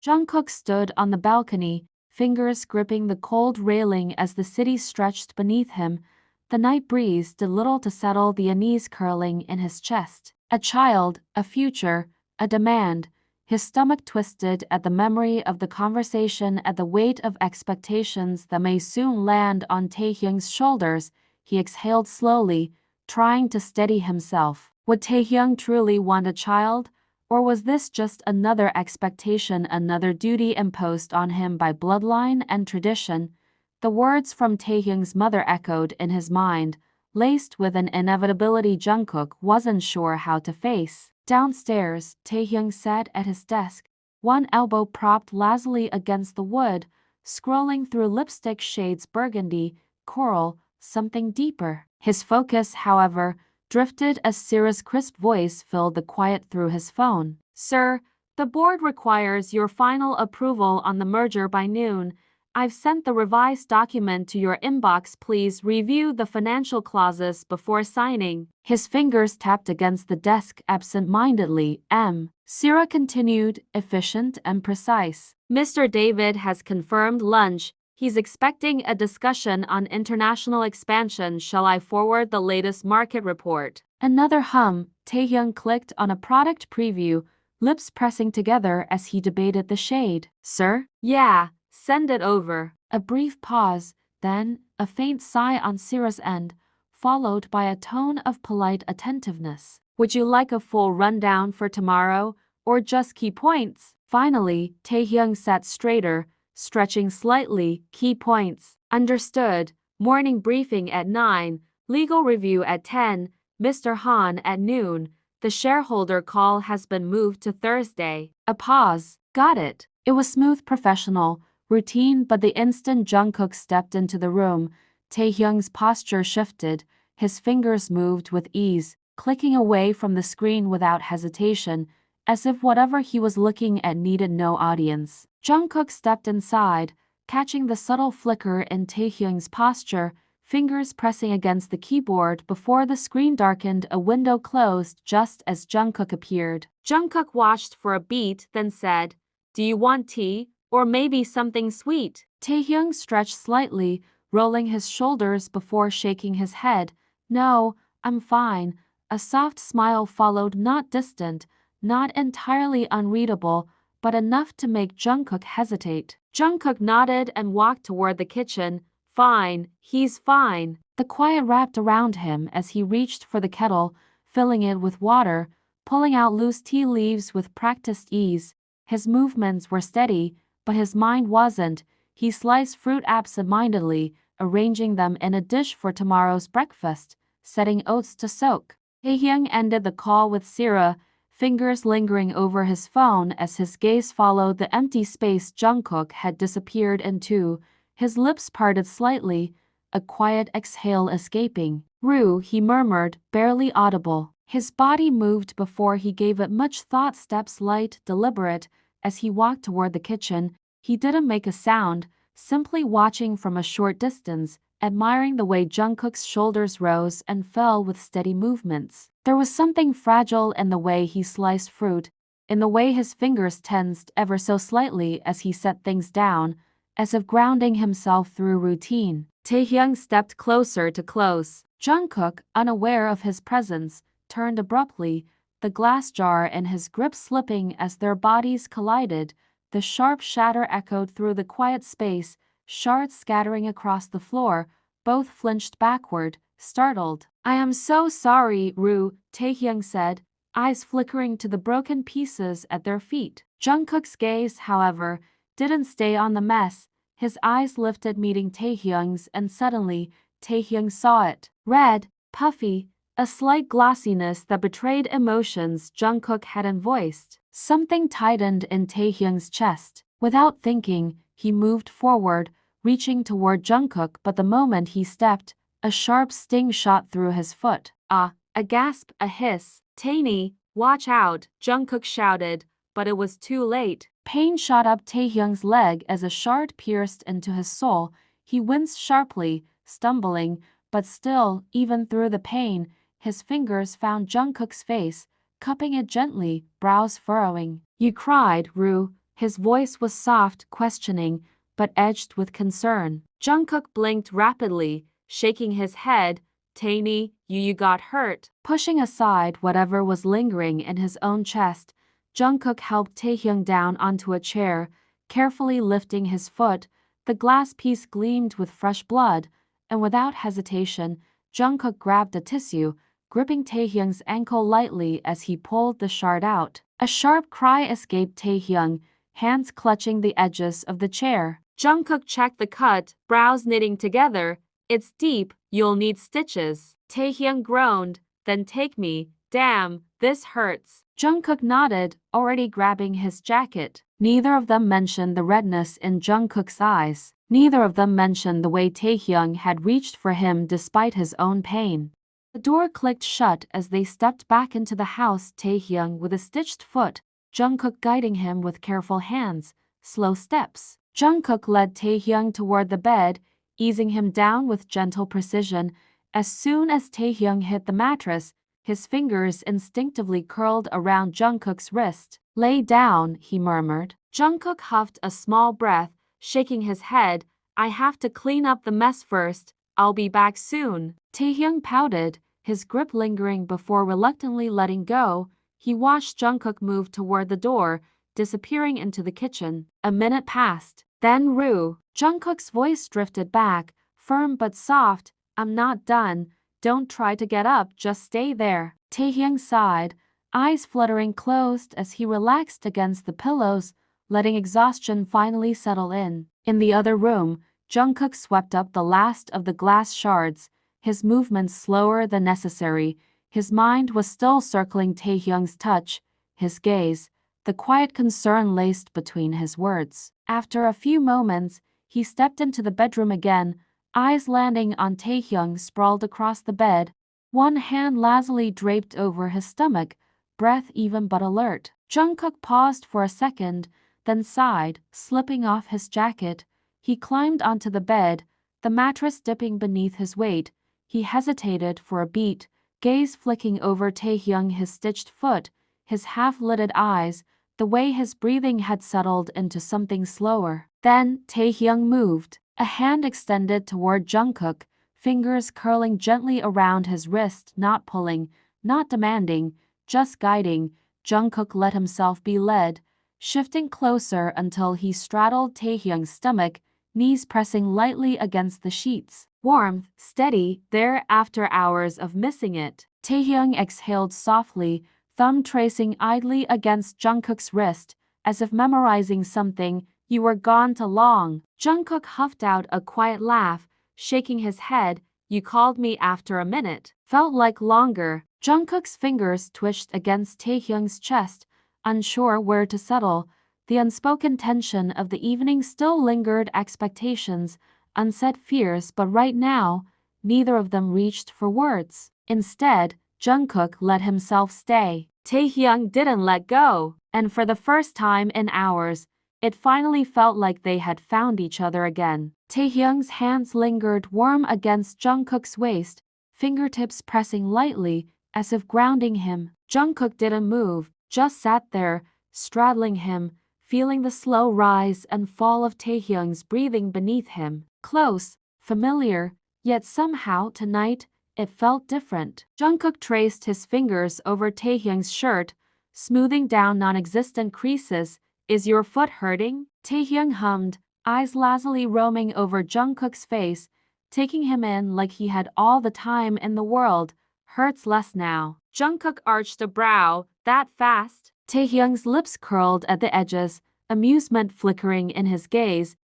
Jungkook stood on the balcony, fingers gripping the cold railing as the city stretched beneath him. The night breeze did little to settle the unease curling in his chest. A child, a future, a demand. His stomach twisted at the memory of the conversation, at the weight of expectations that may soon land on Taehyung's shoulders. He exhaled slowly, trying to steady himself. Would Taehyung truly want a child? Or was this just another expectation, another duty imposed on him by bloodline and tradition? The words from Taehyung's mother echoed in his mind, laced with an inevitability Jungkook wasn't sure how to face. Downstairs, Taehyung sat at his desk, one elbow propped lazily against the wood, scrolling through lipstick shades burgundy, coral, something deeper. His focus, however, drifted as Sera's crisp voice filled the quiet through his phone. "Sir, the board requires your final approval on the merger by noon. I've sent the revised document to your inbox. Please review the financial clauses before signing." His fingers tapped against the desk absent-mindedly. Sera continued, efficient and precise. "Mr. David has confirmed lunch. He's expecting a discussion on international expansion. Shall I forward the latest market report?" Another hum. Taehyung clicked on a product preview, lips pressing together as he debated the shade. "Sir?" "Yeah, send it over." A brief pause, then a faint sigh on Sera's end, followed by a tone of polite attentiveness. "Would you like a full rundown for tomorrow, or just key points?" Finally, Taehyung sat straighter, stretching slightly. "Key points." "Understood. Morning briefing at 9, legal review at 10, Mr. Han at noon. The shareholder call has been moved to Thursday." A pause. "Got it." It was smooth, professional, routine, but the instant Jungkook stepped into the room, Taehyung's posture shifted, his fingers moved with ease, clicking away from the screen without hesitation, as if whatever he was looking at needed no audience. Jungkook stepped inside, catching the subtle flicker in Taehyung's posture, fingers pressing against the keyboard before the screen darkened. A window closed just as Jungkook appeared. Jungkook watched for a beat, then said, "Do you want tea, or maybe something sweet?" Taehyung stretched slightly, rolling his shoulders before shaking his head. "No, I'm fine." A soft smile followed, not distant, not entirely unreadable, but enough to make Jungkook hesitate. Jungkook nodded and walked toward the kitchen. "Fine, he's fine." The quiet wrapped around him as he reached for the kettle, filling it with water, pulling out loose tea leaves with practiced ease. His movements were steady, but his mind wasn't. He sliced fruit absent-mindedly, arranging them in a dish for tomorrow's breakfast, setting oats to soak. Taehyung ended the call with Sera, fingers lingering over his phone as his gaze followed the empty space Jungkook had disappeared into. His lips parted slightly, a quiet exhale escaping. "Rue," he murmured, barely audible. His body moved before he gave it much thought, steps light, deliberate. As he walked toward the kitchen, he didn't make a sound, simply watching from a short distance, admiring the way Jungkook's shoulders rose and fell with steady movements. There was something fragile in the way he sliced fruit, in the way his fingers tensed ever so slightly as he set things down, as if grounding himself through routine. Taehyung stepped closer to close. Jungkook, unaware of his presence, turned abruptly, the glass jar in his grip slipping as their bodies collided. The sharp shatter echoed through the quiet space, shards scattering across the floor. Both flinched backward, startled. "I am so sorry, Rue," Taehyung said, eyes flickering to the broken pieces at their feet. Jungkook's gaze, however, didn't stay on the mess. His eyes lifted, meeting Taehyung's, and suddenly, Taehyung saw it. Red, puffy, a slight glossiness that betrayed emotions Jungkook hadn't voiced. Something tightened in Taehyung's chest. Without thinking, he moved forward, reaching toward Jungkook, but the moment he stepped, a sharp sting shot through his foot. "Ah!" A gasp, a hiss. "Tainy, watch out!" Jungkook shouted, but it was too late. Pain shot up Taehyung's leg as a shard pierced into his soul. He winced sharply, stumbling, but still, even through the pain, his fingers found Jungkook's face, cupping it gently, brows furrowing. "You cried, Rue." His voice was soft, questioning, but edged with concern. Jungkook blinked rapidly, shaking his head. Tae-ni, you got hurt. Pushing aside whatever was lingering in his own chest, Jungkook helped Taehyung down onto a chair, carefully lifting his foot. The glass piece gleamed with fresh blood, and without hesitation, Jungkook grabbed a tissue, gripping Taehyung's ankle lightly as he pulled the shard out. A sharp cry escaped Taehyung, hands clutching the edges of the chair. Jungkook checked the cut, brows knitting together. It's deep, you'll need stitches. Taehyung groaned, then take me. Damn, this hurts. Jungkook nodded, already grabbing his jacket. Neither of them mentioned the redness in Jungkook's eyes. Neither of them mentioned the way Taehyung had reached for him despite his own pain. The door clicked shut as they stepped back into the house, Taehyung with a stitched foot, Jungkook guiding him with careful hands, slow steps. Jungkook led Taehyung toward the bed, easing him down with gentle precision. As soon as Taehyung hit the mattress, his fingers instinctively curled around Jungkook's wrist. Lay down, he murmured. Jungkook huffed a small breath, shaking his head. I have to clean up the mess first. I'll be back soon. Taehyung pouted, his grip lingering before reluctantly letting go. He watched Jungkook move toward the door, disappearing into the kitchen. A minute passed. Then Rue. Jungkook's voice drifted back, firm but soft. I'm not done. Don't try to get up, just stay there. Taehyung sighed, eyes fluttering closed as he relaxed against the pillows, letting exhaustion finally settle in. In the other room, Jungkook swept up the last of the glass shards, his movements slower than necessary. His mind was still circling Taehyung's touch, his gaze, the quiet concern laced between his words. After a few moments, he stepped into the bedroom again, eyes landing on Taehyung sprawled across the bed, one hand lazily draped over his stomach, breath even but alert. Jungkook paused for a second, then sighed, slipping off his jacket. He climbed onto the bed, the mattress dipping beneath his weight. He hesitated for a beat, gaze flicking over Taehyung, his stitched foot, his half-lidded eyes, the way his breathing had settled into something slower. Then Taehyung moved, a hand extended toward Jungkook, fingers curling gently around his wrist, not pulling, not demanding, just guiding. Jungkook let himself be led, shifting closer until he straddled Taehyung's stomach, knees pressing lightly against the sheets. Warmth, steady, there after hours of missing it. Taehyung exhaled softly, thumb tracing idly against Jungkook's wrist, as if memorizing something. You were gone too long. Jungkook huffed out a quiet laugh, shaking his head. You called me after a minute. Felt like longer. Jungkook's fingers twitched against Taehyung's chest, unsure where to settle. The unspoken tension of the evening still lingered, expectations, unsaid fears, but right now, neither of them reached for words. Instead, Jungkook let himself stay. Taehyung didn't let go, and for the first time in hours, it finally felt like they had found each other again. Taehyung's hands lingered warm against Jungkook's waist, fingertips pressing lightly, as if grounding him. Jungkook didn't move, just sat there, straddling him, feeling the slow rise and fall of Taehyung's breathing beneath him. Close, familiar, yet somehow tonight, it felt different. Jungkook traced his fingers over Taehyung's shirt, smoothing down non-existent creases. Is your foot hurting? Taehyung hummed, eyes lazily roaming over Jungkook's face, taking him in like he had all the time in the world. Hurts less now. Jungkook arched a brow. That fast? Taehyung's lips curled at the edges, amusement flickering in his gaze.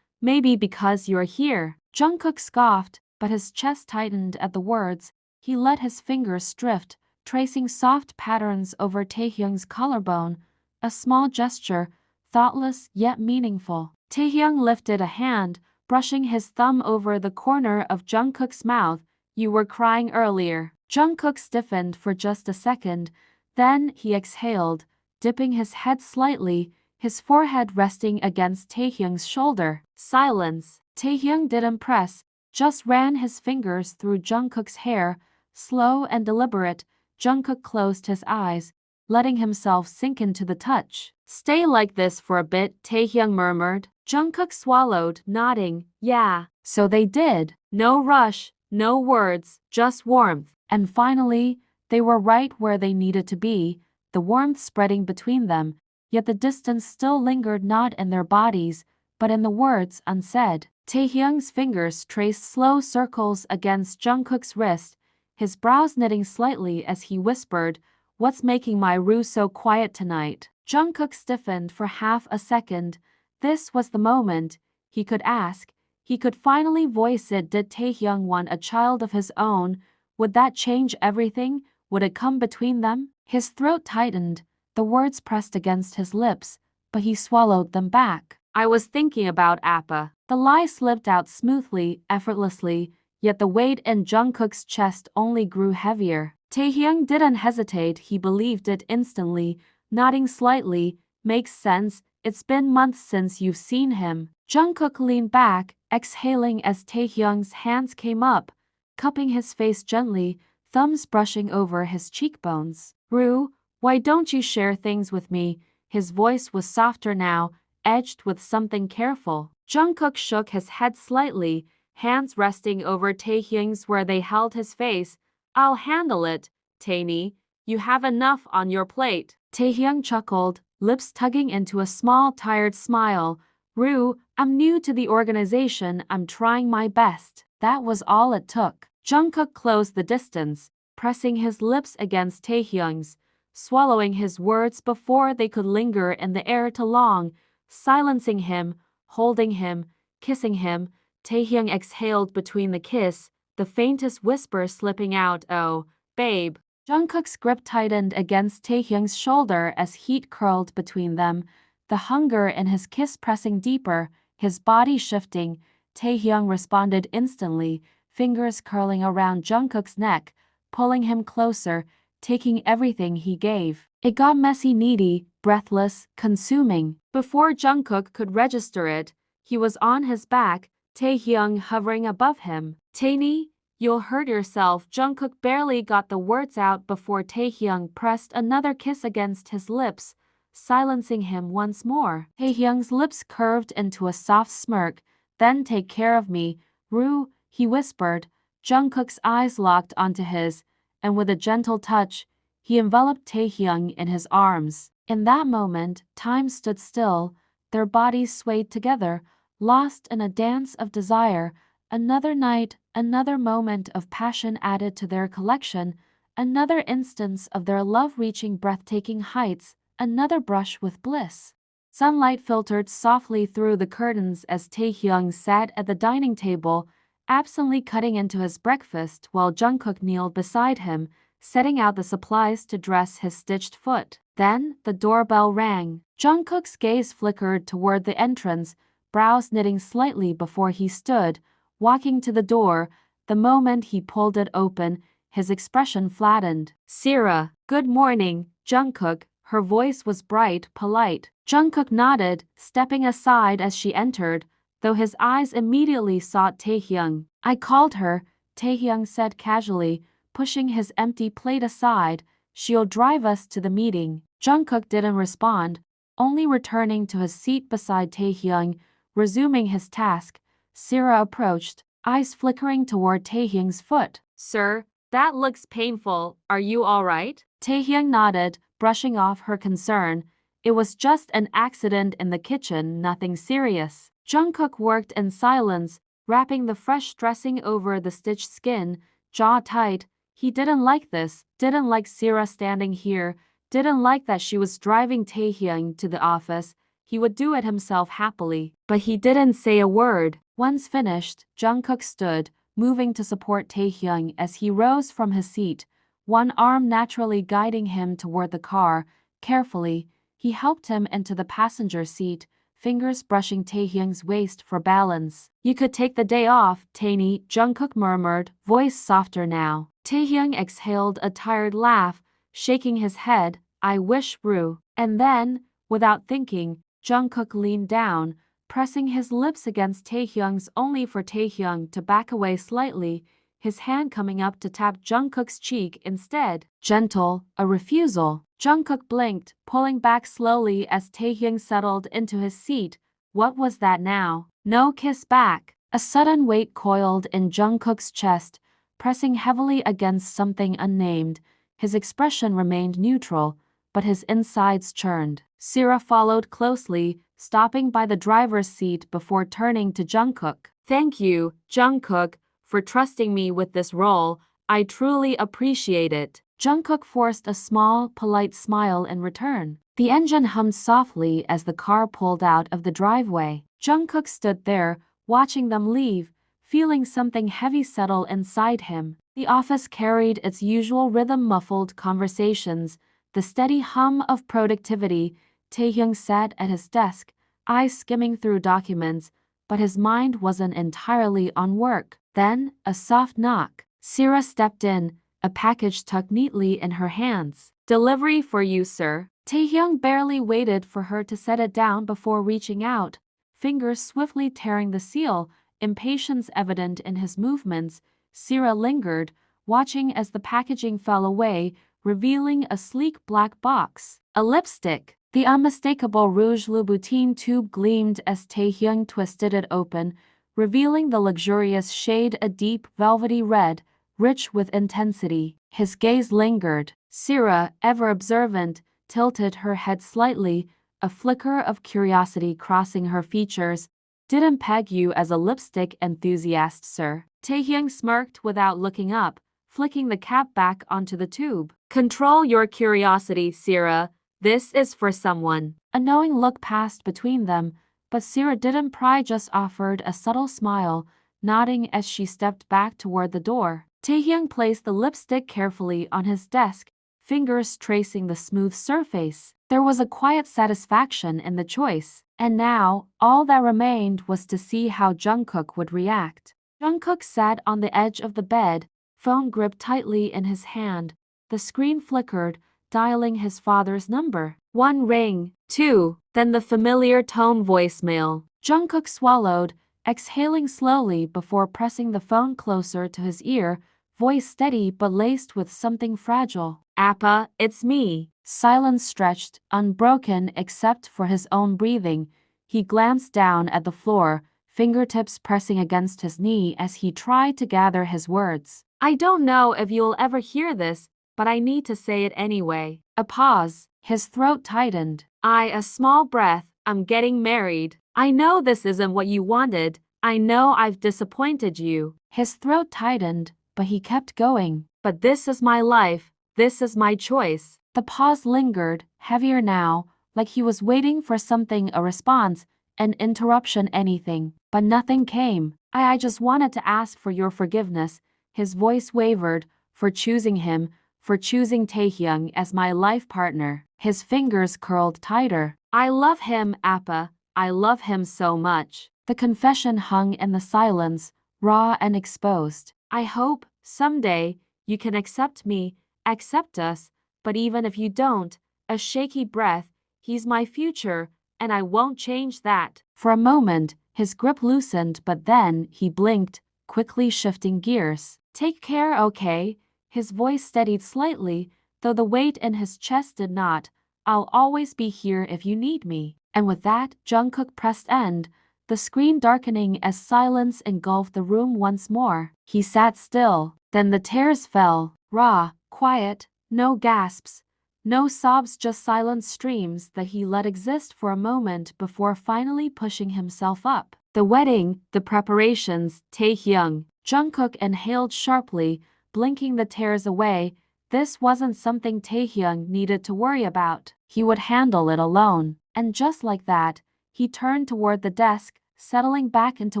Maybe because you're here. Jungkook scoffed, but his chest tightened at the words. He let his fingers drift, tracing soft patterns over Taehyung's collarbone. A small gesture, thoughtless yet meaningful. Taehyung lifted a hand, brushing his thumb over the corner of Jungkook's mouth. You were crying earlier. Jungkook stiffened for just a second, then he exhaled, dipping his head slightly, his forehead resting against Taehyung's shoulder. Silence. Taehyung didn't press, just ran his fingers through Jungkook's hair, slow and deliberate. Jungkook closed his eyes, letting himself sink into the touch. Stay like this for a bit, Taehyung murmured. Jungkook swallowed, nodding. Yeah. So they did. No rush, no words, just warmth. And finally, they were right where they needed to be, the warmth spreading between them, yet the distance still lingered not in their bodies, but in the words unsaid. Taehyung's fingers traced slow circles against Jungkook's wrist, his brows knitting slightly as he whispered, "What's making my Rue so quiet tonight?" Jungkook stiffened for half a second. This was the moment. He could ask. He could finally voice it. Did Taehyung want a child of his own? Would that change everything? Would it come between them? His throat tightened. The words pressed against his lips, but he swallowed them back. I was thinking about Appa. The lie slipped out smoothly, effortlessly, yet the weight in Jungkook's chest only grew heavier. Taehyung didn't hesitate. He believed it instantly, nodding slightly. Makes sense. It's been months since you've seen him. Jungkook leaned back, exhaling as Taehyung's hands came up, cupping his face gently, thumbs brushing over his cheekbones. Rue, why don't you share things with me? His voice was softer now, edged with something careful. Jungkook shook his head slightly, hands resting over Taehyung's where they held his face. I'll handle it, Taenie. You have enough on your plate. Taehyung chuckled, lips tugging into a small, tired smile. Rue, I'm new to the organization. I'm trying my best. That was all it took. Jungkook closed the distance, pressing his lips against Taehyung's, swallowing his words before they could linger in the air too long, silencing him, holding him, kissing him. Taehyung exhaled between the kiss, the faintest whisper slipping out, "Oh, babe." Jungkook's grip tightened against Taehyung's shoulder as heat curled between them, the hunger in his kiss pressing deeper, his body shifting. Taehyung responded instantly, fingers curling around Jungkook's neck, pulling him closer, taking everything he gave. It got messy, needy, breathless, consuming. Before Jungkook could register it, he was on his back, Taehyung hovering above him. Taenie, you'll hurt yourself. Jungkook barely got the words out before Taehyung pressed another kiss against his lips, silencing him once more. Taehyung's lips curved into a soft smirk. Then take care of me, Rue, he whispered. Jungkook's eyes locked onto his, and with a gentle touch, he enveloped Taehyung in his arms. In that moment, time stood still, their bodies swayed together, lost in a dance of desire. Another night, another moment of passion added to their collection, another instance of their love reaching breathtaking heights, another brush with bliss. Sunlight filtered softly through the curtains as Taehyung sat at the dining table, absently cutting into his breakfast while Jungkook kneeled beside him, setting out the supplies to dress his stitched foot. Then, the doorbell rang. Jungkook's gaze flickered toward the entrance, brows knitting slightly before he stood, walking to the door. The moment he pulled it open, his expression flattened. Sera, good morning, Jungkook. Her voice was bright, polite. Jungkook nodded, stepping aside as she entered, though his eyes immediately sought Taehyung. I called her, Taehyung said casually, pushing his empty plate aside. She'll drive us to the meeting. Jungkook didn't respond, only returning to his seat beside Taehyung, resuming his task. Sera approached, eyes flickering toward Taehyung's foot. Sir, that looks painful. Are you all right? Taehyung nodded, brushing off her concern. It was just an accident in the kitchen, nothing serious. Jungkook worked in silence, wrapping the fresh dressing over the stitched skin, jaw tight. He didn't like this, didn't like Sera standing here, didn't like that she was driving Taehyung to the office. He would do it himself happily, but he didn't say a word. Once finished, Jungkook stood, moving to support Taehyung as he rose from his seat, one arm naturally guiding him toward the car. Carefully, he helped him into the passenger seat, fingers brushing Taehyung's waist for balance. You could take the day off, Taenie, Jungkook murmured, voice softer now. Taehyung exhaled a tired laugh, shaking his head. I wish, Rue. And then, without thinking, Jungkook leaned down, pressing his lips against Taehyung's only for Taehyung to back away slightly. his hand coming up to tap Jungkook's cheek instead. Gentle, a refusal. Jungkook blinked, pulling back slowly as Taehyung settled into his seat. What was that now? No kiss back. A sudden weight coiled in Jungkook's chest, pressing heavily against something unnamed. His expression remained neutral, but his insides churned. Sera followed closely, stopping by the driver's seat before turning to Jungkook. Thank you, Jungkook, for trusting me with this role. I truly appreciate it. Jungkook forced a small, polite smile in return. The engine hummed softly as the car pulled out of the driveway. Jungkook stood there, watching them leave, feeling something heavy settle inside him. The office carried its usual rhythm-muffled conversations, the steady hum of productivity. Taehyung sat at his desk, eyes skimming through documents, but his mind wasn't entirely on work. Then, a soft knock. Sera stepped in, a package tucked neatly in her hands. Delivery for you, sir. Taehyung barely waited for her to set it down before reaching out, fingers swiftly tearing the seal, impatience evident in his movements. Sera lingered, watching as the packaging fell away, revealing a sleek black box. A lipstick. The unmistakable Rouge Louboutin tube gleamed as Taehyung twisted it open, revealing the luxurious shade, a deep velvety red, rich with intensity. His gaze lingered. Sera, ever observant, tilted her head slightly, a flicker of curiosity crossing her features. Didn't peg you as a lipstick enthusiast, sir. Taehyung smirked without looking up, flicking the cap back onto the tube. Control your curiosity, Sera. This is for someone. A knowing look passed between them, but Sera didn't pry, just offered a subtle smile, nodding as she stepped back toward the door. Taehyung placed the lipstick carefully on his desk, fingers tracing the smooth surface. There was a quiet satisfaction in the choice, and now, all that remained was to see how Jungkook would react. Jungkook sat on the edge of the bed, phone gripped tightly in his hand. The screen flickered, dialing his father's number. One ring, two, then the familiar tone voicemail. Jungkook swallowed, exhaling slowly before pressing the phone closer to his ear, voice steady but laced with something fragile. Appa, it's me. Silence stretched, unbroken except for his own breathing. He glanced down at the floor, fingertips pressing against his knee as he tried to gather his words. I don't know if you'll ever hear this, but I need to say it anyway. A pause. His throat tightened. A small breath. I'm getting married. I know this isn't what you wanted. I know I've disappointed you. His throat tightened, but he kept going. But this is my life. This is my choice. The pause lingered, heavier now, like he was waiting for something, a response, an interruption, anything. But nothing came. I just wanted to ask for your forgiveness. His voice wavered, for choosing him, for choosing Taehyung as my life partner. His fingers curled tighter. I love him, Appa. I love him so much. The confession hung in the silence, raw and exposed. I hope, someday, you can accept me, accept us, but even if you don't, a shaky breath, he's my future, and I won't change that. For a moment, his grip loosened, but then he blinked, quickly shifting gears. Take care, okay? His voice steadied slightly, though the weight in his chest did not. I'll always be here if you need me. And with that, Jungkook pressed end, the screen darkening as silence engulfed the room once more. He sat still. Then the tears fell, raw, quiet, no gasps, no sobs, just silent streams that he let exist for a moment before finally pushing himself up. The wedding, the preparations, Taehyung. Jungkook inhaled sharply, blinking the tears away. This wasn't something Taehyung needed to worry about. He would handle it alone. And just like that, he turned toward the desk, settling back into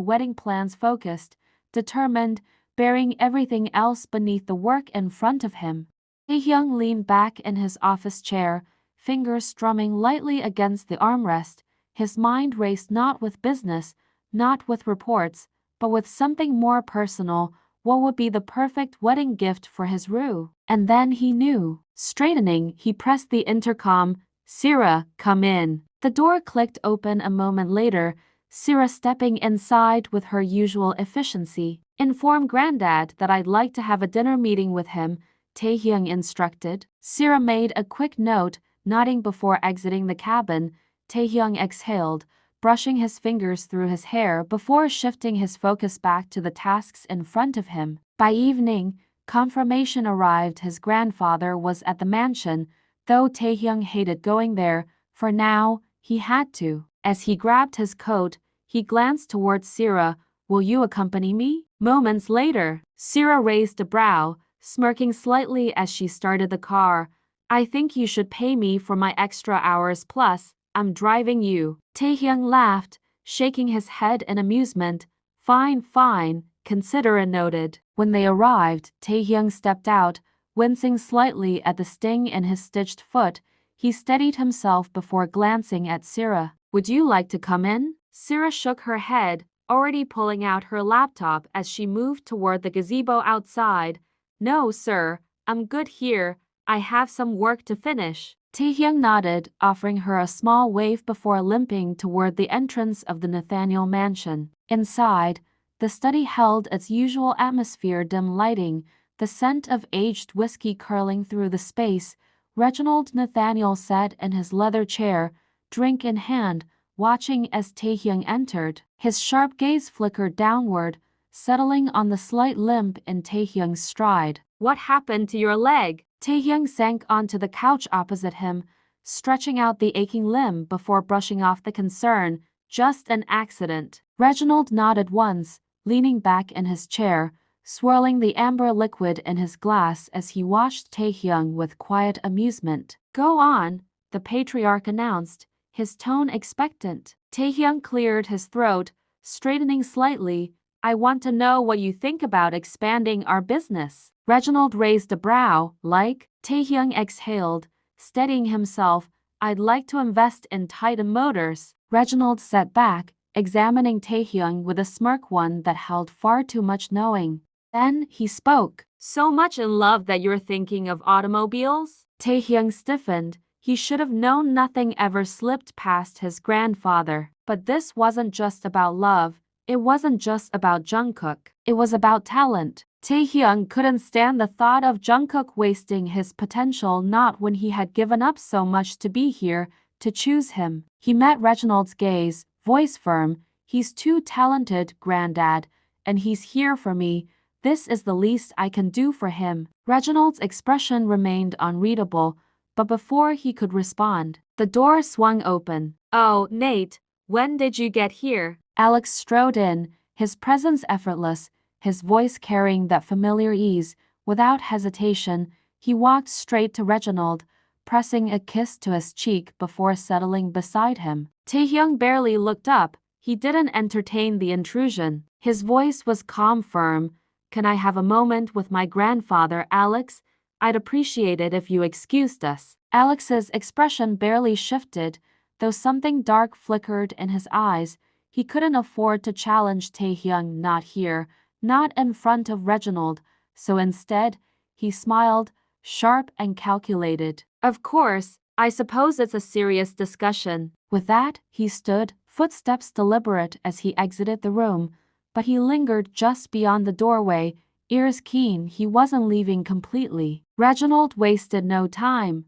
wedding plans, focused, determined, burying everything else beneath the work in front of him. Taehyung leaned back in his office chair, fingers strumming lightly against the armrest. His mind raced not with business, not with reports, but with something more personal. What would be the perfect wedding gift for his Rue? And then he knew. Straightening, he pressed the intercom. Sera, come in. The door clicked open a moment later, Sera stepping inside with her usual efficiency. Inform Granddad that I'd like to have a dinner meeting with him, Taehyung instructed. Sera made a quick note, nodding before exiting the cabin. Taehyung exhaled, brushing his fingers through his hair before shifting his focus back to the tasks in front of him. By evening, confirmation arrived. His grandfather was at the mansion, though Taehyung hated going there. For now, he had to. As he grabbed his coat, he glanced towards Sera. Will you accompany me? Moments later, Sera raised a brow, smirking slightly as she started the car. I think you should pay me for my extra hours plus, I'm driving you. Taehyung laughed, shaking his head in amusement. Fine, fine, considerate noted. When they arrived, Taehyung stepped out, wincing slightly at the sting in his stitched foot. He steadied himself before glancing at Sera. Would you like to come in? Sera shook her head, already pulling out her laptop as she moved toward the gazebo outside. No, sir, I'm good here. I have some work to finish. Taehyung nodded, offering her a small wave before limping toward the entrance of the Nathaniel mansion. Inside, the study held its usual atmosphere, dim lighting, the scent of aged whiskey curling through the space. Reginald Nathaniel sat in his leather chair, drink in hand, watching as Taehyung entered. His sharp gaze flickered downward, settling on the slight limp in Taehyung's stride. What happened to your leg? Taehyung sank onto the couch opposite him, stretching out the aching limb before brushing off the concern. Just an accident. Reginald nodded once, leaning back in his chair, swirling the amber liquid in his glass as he watched Taehyung with quiet amusement. Go on, the patriarch announced, his tone expectant. Taehyung cleared his throat, straightening slightly. I want to know what you think about expanding our business. Reginald raised a brow, like. Taehyung exhaled, steadying himself. I'd like to invest in Titan Motors. Reginald sat back, examining Taehyung with a smirk, one that held far too much knowing. Then he spoke. So much in love that you're thinking of automobiles? Taehyung stiffened. He should have known nothing ever slipped past his grandfather. But this wasn't just about love. It wasn't just about Jungkook. It was about talent. Taehyung couldn't stand the thought of Jungkook wasting his potential, not when he had given up so much to be here, to choose him. He met Reginald's gaze, voice firm. He's too talented, Granddad, and he's here for me. This is the least I can do for him. Reginald's expression remained unreadable, but before he could respond, the door swung open. Oh, Nate, when did you get here? Alex strode in, his presence effortless, his voice carrying that familiar ease. Without hesitation, he walked straight to Reginald, pressing a kiss to his cheek before settling beside him. Taehyung barely looked up. He didn't entertain the intrusion. His voice was calm, firm. Can I have a moment with my grandfather, Alex? I'd appreciate it if you excused us. Alex's expression barely shifted, though something dark flickered in his eyes. He couldn't afford to challenge Taehyung, not here, not in front of Reginald, so instead, he smiled, sharp and calculated. Of course, I suppose it's a serious discussion. With that, he stood, footsteps deliberate as he exited the room, but he lingered just beyond the doorway, ears keen. He wasn't leaving completely. Reginald wasted no time.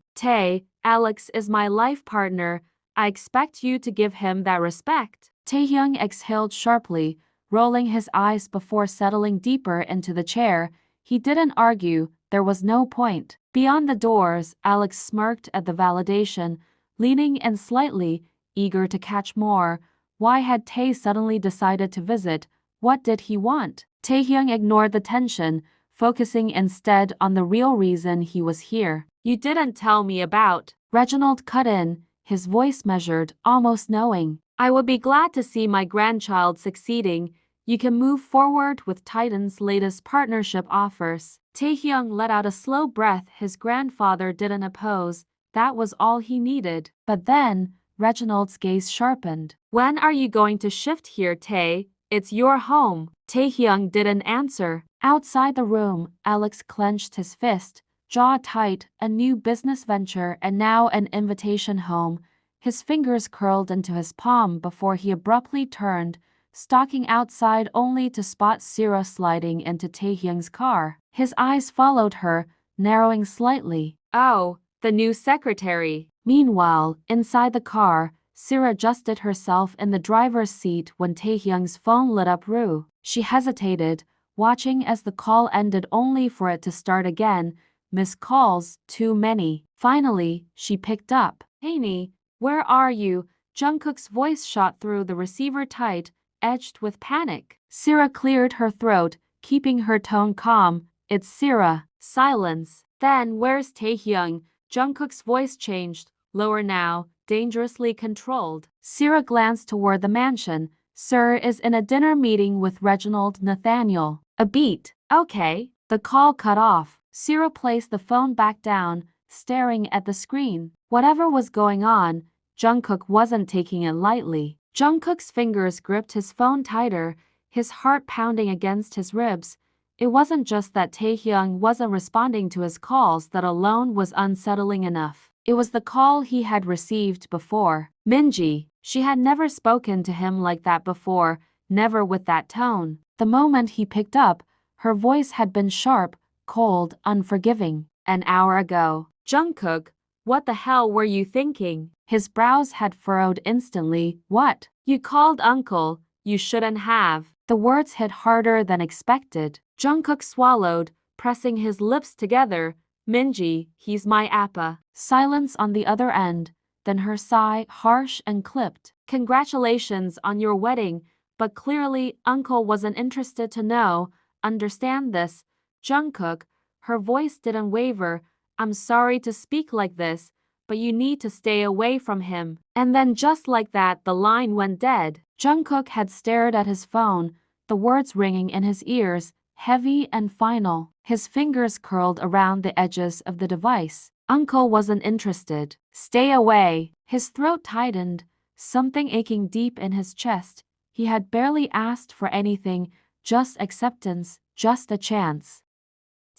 Alex is my life partner. I expect you to give him that respect. Taehyung exhaled sharply, rolling his eyes before settling deeper into the chair. He didn't argue, there was no point. Beyond the doors, Alex smirked at the validation, leaning in slightly, eager to catch more. Why had Tae suddenly decided to visit? What did he want? Taehyung ignored the tension, focusing instead on the real reason he was here. You didn't tell me about. Reginald cut in, his voice measured, almost knowing. I would be glad to see my grandchild succeeding. You can move forward with Titan's latest partnership offers. Taehyung let out a slow breath. His grandfather didn't oppose. That was all he needed. But then, Reginald's gaze sharpened. When are you going to shift here, Tae? It's your home. Taehyung didn't answer. Outside the room, Alex clenched his fist, jaw tight, a new business venture and now an invitation home. His fingers curled into his palm before he abruptly turned, stalking outside only to spot Sera sliding into Taehyung's car. His eyes followed her, narrowing slightly. Oh, the new secretary. Meanwhile, inside the car, Sera adjusted herself in the driver's seat when Taehyung's phone lit up. She hesitated, watching as the call ended only for it to start again. Missed calls, too many. Finally, she picked up. Tae, where are you? Jungkook's voice shot through the receiver tight, edged with panic. Sera cleared her throat, keeping her tone calm. It's Sera. Silence. Then where's Taehyung? Jungkook's voice changed, lower now, dangerously controlled. Sera glanced toward the mansion. Sir is in a dinner meeting with Reginald Nathaniel. A beat. Okay. The call cut off. Sera placed the phone back down, staring at the screen. Whatever was going on, Jungkook wasn't taking it lightly. Jungkook's fingers gripped his phone tighter, his heart pounding against his ribs. It wasn't just that Taehyung wasn't responding to his calls that alone was unsettling enough. It was the call he had received before. Minji. She had never spoken to him like that before, never with that tone. The moment he picked up, her voice had been sharp, cold, unforgiving. An hour ago. Jungkook, what the hell were you thinking? His brows had furrowed instantly. What? You called uncle. You shouldn't have. The words hit harder than expected. Jungkook swallowed, pressing his lips together. Minji, he's my appa. Silence on the other end, then her sigh, harsh and clipped. Congratulations on your wedding, but clearly uncle wasn't interested to know, understand this. Jungkook, her voice didn't waver. I'm sorry to speak like this, but you need to stay away from him. And then just like that, the line went dead. Jungkook had stared at his phone, the words ringing in his ears, heavy and final. His fingers curled around the edges of the device. Uncle wasn't interested. Stay away. His throat tightened, something aching deep in his chest. He had barely asked for anything, just acceptance, just a chance.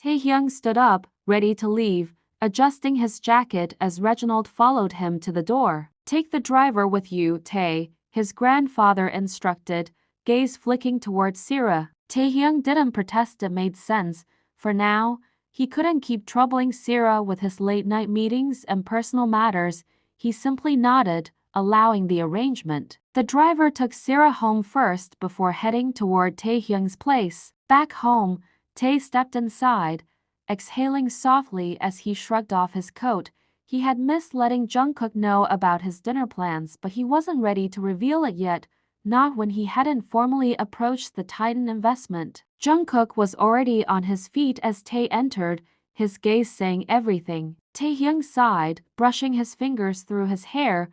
Taehyung stood up, ready to leave, adjusting his jacket as Reginald followed him to the door. Take the driver with you, Tae, his grandfather instructed, gaze flicking toward Sera. Taehyung didn't protest, it made sense. For now, he couldn't keep troubling Sera with his late-night meetings and personal matters. He simply nodded, allowing the arrangement. The driver took Sera home first before heading toward Taehyung's place. Back home, Tae stepped inside, exhaling softly as he shrugged off his coat. He had missed letting Jungkook know about his dinner plans, but he wasn't ready to reveal it yet, not when he hadn't formally approached the Titan investment. Jungkook was already on his feet as Tae entered, his gaze saying everything. Taehyung sighed, brushing his fingers through his hair.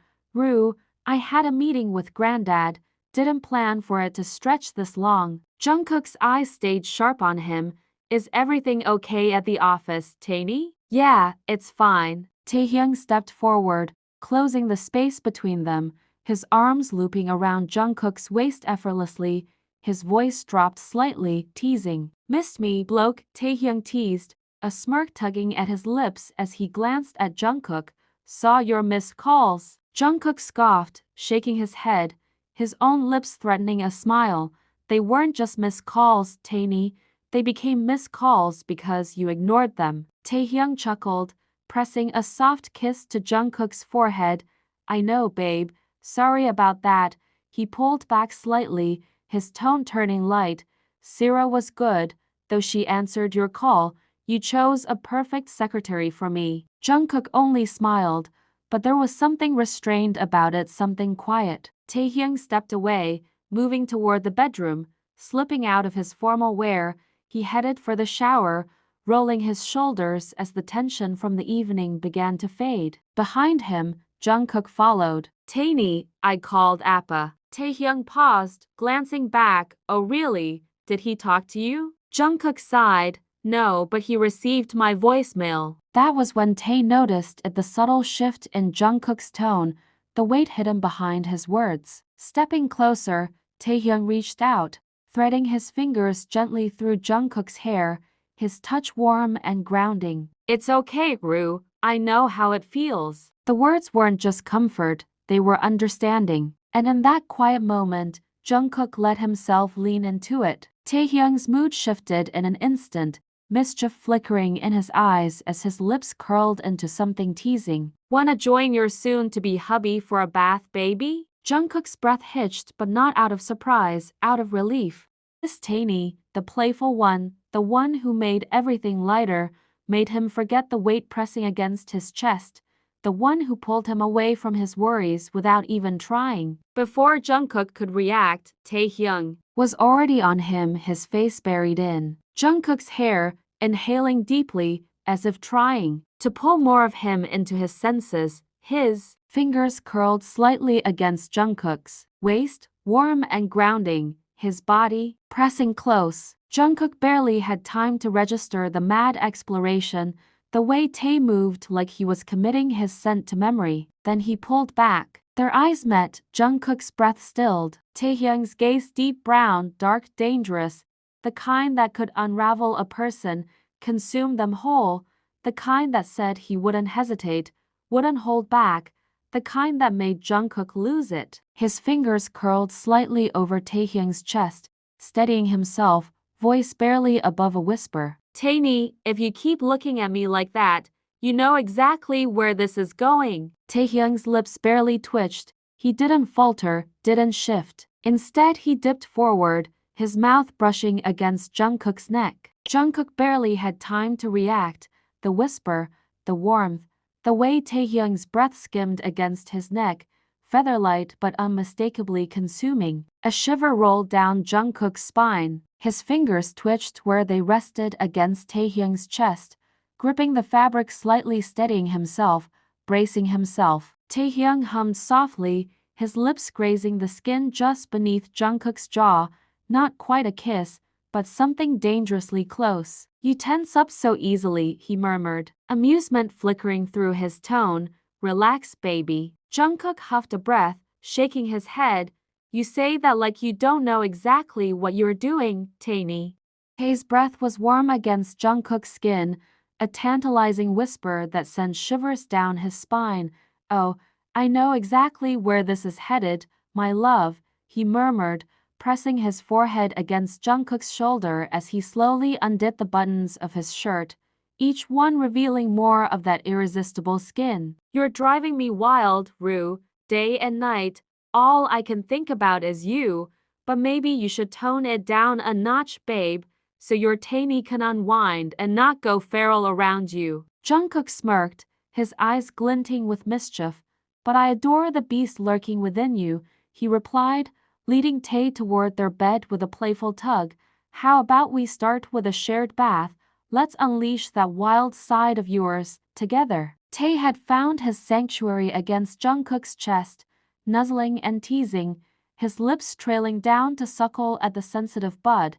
I had a meeting with Granddad, didn't plan for it to stretch this long. Jungkook's eyes stayed sharp on him. Is everything okay at the office, Tae? Yeah, it's fine. Taehyung stepped forward, closing the space between them, his arms looping around Jungkook's waist effortlessly. His voice dropped slightly, teasing. Missed me, bloke, Taehyung teased, a smirk tugging at his lips as he glanced at Jungkook. Saw your missed calls. Jungkook scoffed, shaking his head, his own lips threatening a smile. They weren't just missed calls, Tae. They became missed calls because you ignored them. Taehyung chuckled, pressing a soft kiss to Jungkook's forehead. I know, babe. Sorry about that. He pulled back slightly, his tone turning light. Sera was good, though she answered your call. You chose a perfect secretary for me. Jungkook only smiled, but there was something restrained about it, something quiet. Taehyung stepped away, moving toward the bedroom. Slipping out of his formal wear, he headed for the shower, rolling his shoulders as the tension from the evening began to fade. Behind him, Jungkook followed. Tae, I called Appa. Taehyung paused, glancing back. Oh really? Did he talk to you? Jungkook sighed. No, but he received my voicemail. That was when Tae noticed the subtle shift in Jungkook's tone, the weight hidden behind his words. Stepping closer, Taehyung reached out, threading his fingers gently through Jungkook's hair, his touch warm and grounding. It's okay, Ru. I know how it feels. The words weren't just comfort, they were understanding. And in that quiet moment, Jungkook let himself lean into it. Taehyung's mood shifted in an instant, mischief flickering in his eyes as his lips curled into something teasing. "Wanna join your soon-to-be hubby for a bath, baby?" Jungkook's breath hitched, but not out of surprise, out of relief. This Tainy, the playful one, the one who made everything lighter, made him forget the weight pressing against his chest, the one who pulled him away from his worries without even trying. Before Jungkook could react, Taehyung was already on him, his face buried in Jungkook's hair, inhaling deeply, as if trying to pull more of him into his senses. His fingers curled slightly against Jungkook's waist, warm and grounding, his body pressing close. Jungkook barely had time to register the mad exploration, the way Tae moved like he was committing his scent to memory. Then he pulled back. Their eyes met, Jungkook's breath stilled. Taehyung's gaze deep brown, dark, dangerous, the kind that could unravel a person, consume them whole, the kind that said he wouldn't hesitate, wouldn't hold back, the kind that made Jungkook lose it. His fingers curled slightly over Taehyung's chest, steadying himself, voice barely above a whisper. "Tainy, if you keep looking at me like that, you know exactly where this is going." Taehyung's lips barely twitched. He didn't falter, didn't shift. Instead, he dipped forward, his mouth brushing against Jungkook's neck. Jungkook barely had time to react. The whisper, the warmth, the way Taehyung's breath skimmed against his neck, featherlight but unmistakably consuming. A shiver rolled down Jungkook's spine. His fingers twitched where they rested against Taehyung's chest, gripping the fabric slightly, steadying himself, bracing himself. Taehyung hummed softly, his lips grazing the skin just beneath Jungkook's jaw, not quite a kiss, but something dangerously close. "You tense up so easily," he murmured, amusement flickering through his tone. "Relax, baby." Jungkook huffed a breath, shaking his head. "You say that like you don't know exactly what you're doing, Tainy." Tae's breath was warm against Jungkook's skin, a tantalizing whisper that sent shivers down his spine. "Oh, I know exactly where this is headed, my love," he murmured, pressing his forehead against Jungkook's shoulder as he slowly undid the buttons of his shirt, each one revealing more of that irresistible skin. "You're driving me wild, Rue. Day and night, all I can think about is you, but maybe you should tone it down a notch, babe, so your Tainy can unwind and not go feral around you." Jungkook smirked, his eyes glinting with mischief. "But I adore the beast lurking within you," he replied, leading Tae toward their bed with a playful tug. "How about we start with a shared bath? Let's unleash that wild side of yours, together." Tae had found his sanctuary against Jungkook's chest, nuzzling and teasing, his lips trailing down to suckle at the sensitive bud.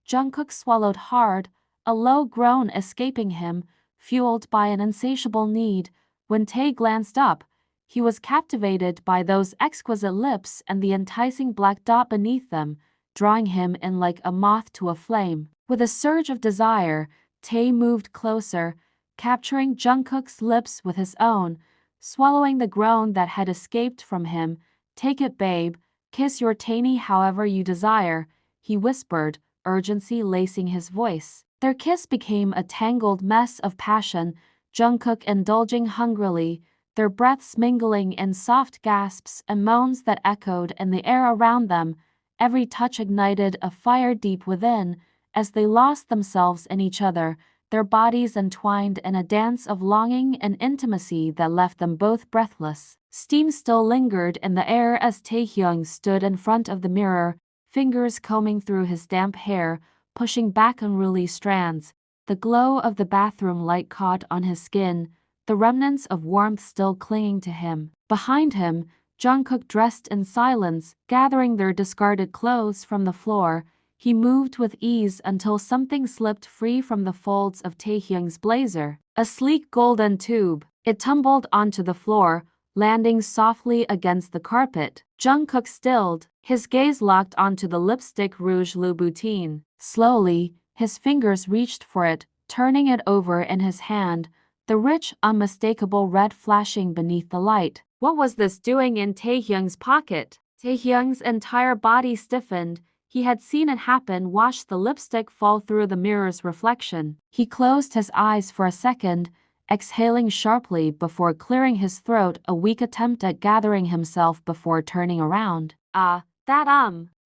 Jungkook swallowed hard, a low groan escaping him, fueled by an insatiable need. When Tae glanced up, he was captivated by those exquisite lips and the enticing black dot beneath them, drawing him in like a moth to a flame. With a surge of desire, Tae moved closer, capturing Jungkook's lips with his own, swallowing the groan that had escaped from him. "Take it, babe. Kiss your Tainy however you desire," he whispered, urgency lacing his voice. Their kiss became a tangled mess of passion, Jungkook indulging hungrily, their breaths mingling in soft gasps and moans that echoed in the air around them. Every touch ignited a fire deep within. As they lost themselves in each other, their bodies entwined in a dance of longing and intimacy that left them both breathless. Steam still lingered in the air as Taehyung stood in front of the mirror, fingers combing through his damp hair, pushing back unruly strands. The glow of the bathroom light caught on his skin, the remnants of warmth still clinging to him. Behind him, Jungkook dressed in silence, gathering their discarded clothes from the floor. He moved with ease until something slipped free from the folds of Taehyung's blazer. A sleek golden tube. It tumbled onto the floor, landing softly against the carpet. Jungkook stilled, his gaze locked onto the lipstick rouge Louboutin. Slowly, his fingers reached for it, turning it over in his hand, the rich, unmistakable red flashing beneath the light. What was this doing in Taehyung's pocket? Taehyung's entire body stiffened. He had seen it happen. Watched the lipstick fall through the mirror's reflection. He closed his eyes for a second, exhaling sharply before clearing his throat, a weak attempt at gathering himself before turning around.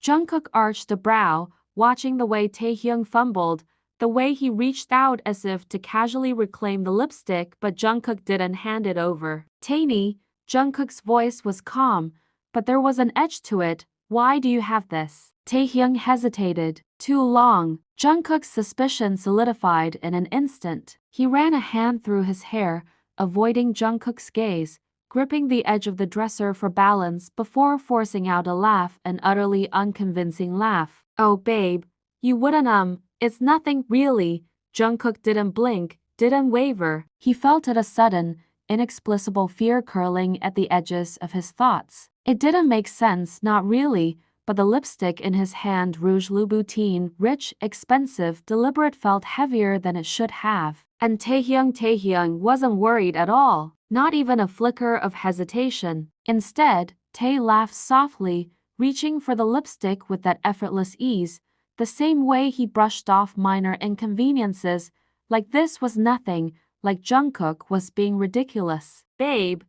Jungkook arched a brow, watching the way Taehyung fumbled, the way he reached out as if to casually reclaim the lipstick, but Jungkook didn't hand it over. Tainy, Jungkook's voice was calm, but there was an edge to it. Why do you have this? Taehyung hesitated. Too long. Jungkook's suspicion solidified in an instant. He ran a hand through his hair, avoiding Jungkook's gaze, gripping the edge of the dresser for balance before forcing out a laugh, an utterly unconvincing laugh. Oh babe, you wouldn't it's nothing really. Jungkook didn't blink, didn't waver. He felt a sudden, inexplicable fear curling at the edges of his thoughts. It didn't make sense, not really, but the lipstick in his hand, Rouge Louboutin, rich, expensive, deliberate, felt heavier than it should have. And Taehyung wasn't worried at all, not even a flicker of hesitation. Instead, Tae laughed softly, reaching for the lipstick with that effortless ease, the same way he brushed off minor inconveniences, like this was nothing, like Jungkook was being ridiculous. Babe,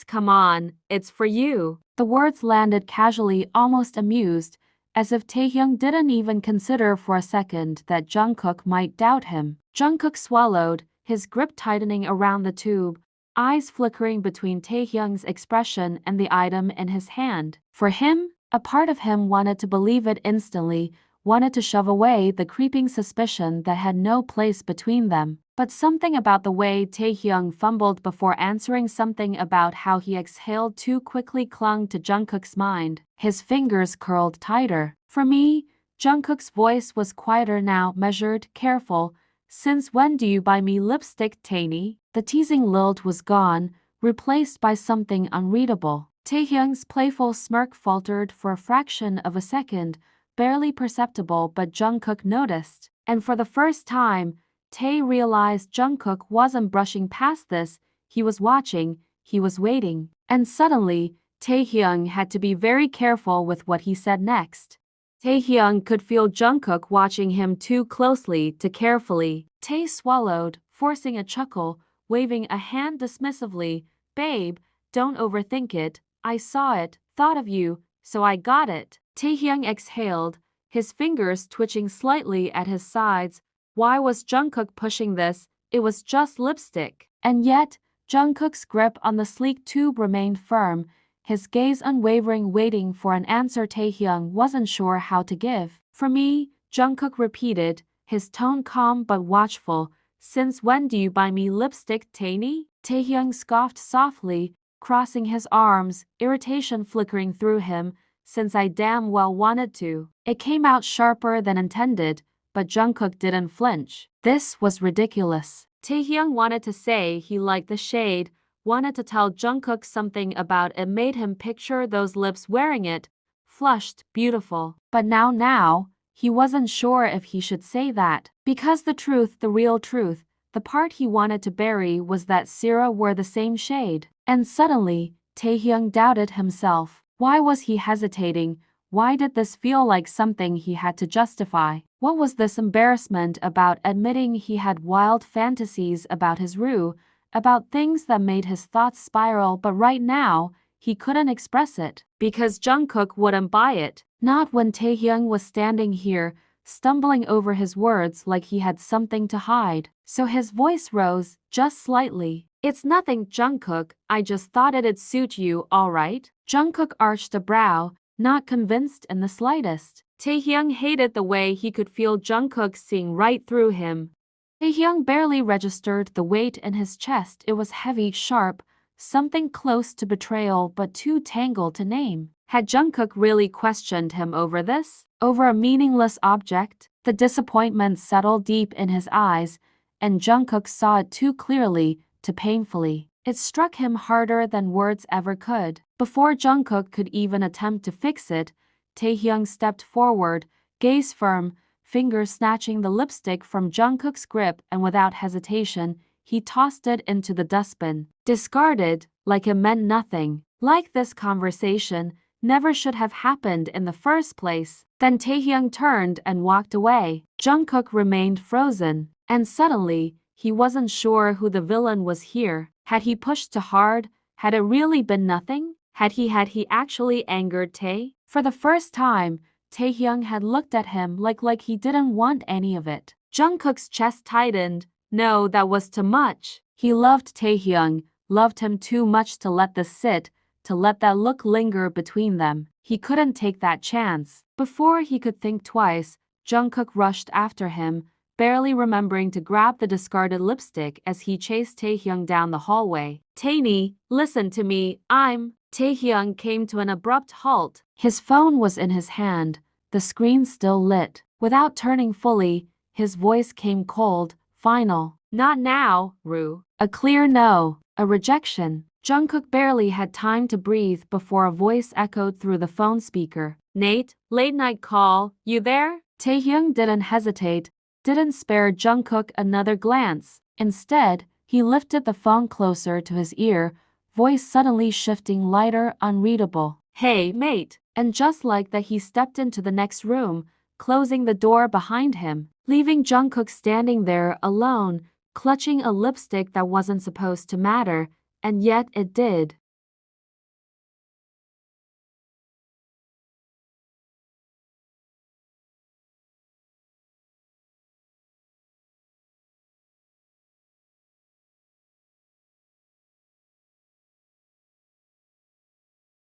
come on, it's for you. The words landed casually, almost amused, as if Taehyung didn't even consider for a second that Jungkook might doubt him. Jungkook swallowed, his grip tightening around the tube, eyes flickering between Taehyung's expression and the item in his hand. For him, a part of him wanted to believe it instantly, wanted to shove away the creeping suspicion that had no place between them. But something about the way Taehyung fumbled before answering, something about how he exhaled too quickly, clung to Jungkook's mind. His fingers curled tighter. For me, Jungkook's voice was quieter now, measured, careful. Since when do you buy me lipstick, Tainy? The teasing lilt was gone, replaced by something unreadable. Taehyung's playful smirk faltered for a fraction of a second, barely perceptible, but Jungkook noticed. And for the first time, Tae realized Jungkook wasn't brushing past this, he was watching, he was waiting. And suddenly, Taehyung had to be very careful with what he said next. Taehyung could feel Jungkook watching him too closely to carefully. Tae swallowed, forcing a chuckle, waving a hand dismissively. Babe, don't overthink it. I saw it, thought of you, so I got it. Taehyung exhaled, his fingers twitching slightly at his sides. Why was Jungkook pushing this? It was just lipstick. And yet, Jungkook's grip on the sleek tube remained firm, his gaze unwavering, waiting for an answer Taehyung wasn't sure how to give. For me, Jungkook repeated, his tone calm but watchful. Since when do you buy me lipstick, Tainy? Taehyung scoffed softly, crossing his arms, irritation flickering through him. Since I damn well wanted to. It came out sharper than intended, but Jungkook didn't flinch. This was ridiculous. Taehyung wanted to say he liked the shade, wanted to tell Jungkook something about it, made him picture those lips wearing it, flushed, beautiful. But now, he wasn't sure if he should say that. Because the truth, the real truth, the part he wanted to bury was that Sera wore the same shade. And suddenly, Taehyung doubted himself. Why was he hesitating? Why did this feel like something he had to justify? What was this embarrassment about admitting he had wild fantasies about his Rue, about things that made his thoughts spiral, but right now, he couldn't express it, because Jungkook wouldn't buy it. Not when Taehyung was standing here, stumbling over his words like he had something to hide. So his voice rose, just slightly. It's nothing, Jungkook, I just thought it'd suit you, alright? Jungkook arched a brow, not convinced in the slightest. Taehyung hated the way he could feel Jungkook seeing right through him. Taehyung barely registered the weight in his chest. It was heavy, sharp, something close to betrayal but too tangled to name. Had Jungkook really questioned him over this? Over a meaningless object? The disappointment settled deep in his eyes, and Jungkook saw it too clearly, too painfully. It struck him harder than words ever could. Before Jungkook could even attempt to fix it, Taehyung stepped forward, gaze firm, fingers snatching the lipstick from Jungkook's grip, and without hesitation, he tossed it into the dustbin. Discarded, like it meant nothing. Like this conversation, never should have happened in the first place. Then Taehyung turned and walked away. Jungkook remained frozen, and suddenly, he wasn't sure who the villain was here. Had he pushed too hard? Had it really been nothing? Had he actually angered Tae? For the first time, Taehyung had looked at him like he didn't want any of it. Jungkook's chest tightened. No, that was too much. He loved Taehyung, loved him too much to let this sit, to let that look linger between them. He couldn't take that chance. Before he could think twice, Jungkook rushed after him, barely remembering to grab the discarded lipstick as he chased Taehyung down the hallway. Tae-ni, listen to me, Taehyung came to an abrupt halt. His phone was in his hand, the screen still lit. Without turning fully, his voice came cold, final. Not now, Ru. A clear no, a rejection. Jungkook barely had time to breathe before a voice echoed through the phone speaker. Nate, late night call, you there? Taehyung didn't hesitate, didn't spare Jungkook another glance. Instead, he lifted the phone closer to his ear, voice suddenly shifting lighter, unreadable. Hey, mate. And just like that, he stepped into the next room, closing the door behind him, leaving Jungkook standing there alone, clutching a lipstick that wasn't supposed to matter, and yet it did.